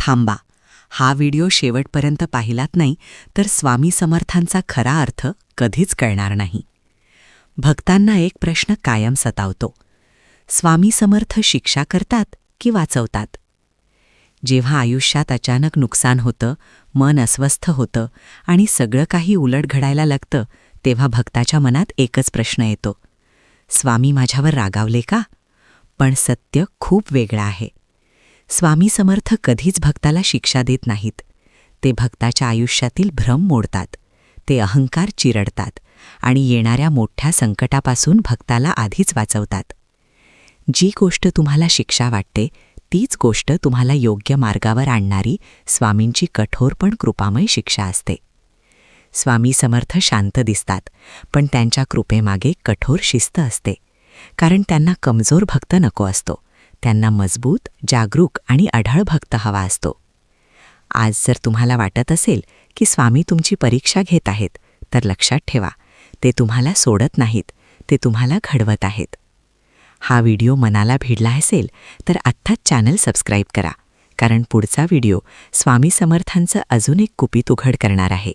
थांबा. हा व्हिडिओ शेवटपर्यंत पाहिलात नाही तर स्वामी समर्थांचा खरा अर्थ कधीच कळणार नाही. भक्तांना एक प्रश्न कायम सतावतो. स्वामी समर्थ शिक्षा करतात की वाचवतात? जेव्हा आयुष्यात अचानक नुकसान होतं, मन अस्वस्थ होतं आणि सगळं काही उलट घडायला लागतं, तेव्हा भक्ताच्या मनात एकच प्रश्न येतो. स्वामी माझ्यावर रागावले का? पण सत्य खूप वेगळं आहे. स्वामी समर्थ कधीच भक्ताला शिक्षा देत नाहीत. ते भक्ताच्या आयुष्यातील भ्रम मोडतात. ते अहंकार चिरडतात आणि येणाऱ्या मोठ्या संकटापासून भक्ताला आधीच वाचवतात. जी गोष्ट तुम्हाला शिक्षा वाटते, तीच गोष्ट तुम्हाला योग्य मार्गावर आणणारी स्वामींची कठोर पण कृपामय शिक्षा असते. स्वामी समर्थ शांत दिसतात, पण त्यांच्या कृपेमागे कठोर शिस्त असते. कारण त्यांना कमजोर भक्त नको असतो. त्यांना मजबूत, जागरूक आणि अढळ भक्त हवा असतो. आज जर तुम्हाला वाटत असेल की स्वामी तुमची परीक्षा घेत आहेत, तर लक्षात ठेवा, ते तुम्हाला सोडत नाहीत, ते तुम्हाला घडवत आहेत. हा व्हिडिओ मनाला भिडला असेल तर आत्ताच चॅनल सबस्क्राईब करा, कारण पुढचा व्हिडिओ स्वामी समर्थांचं अजून एक गुपित उघड करणार आहे.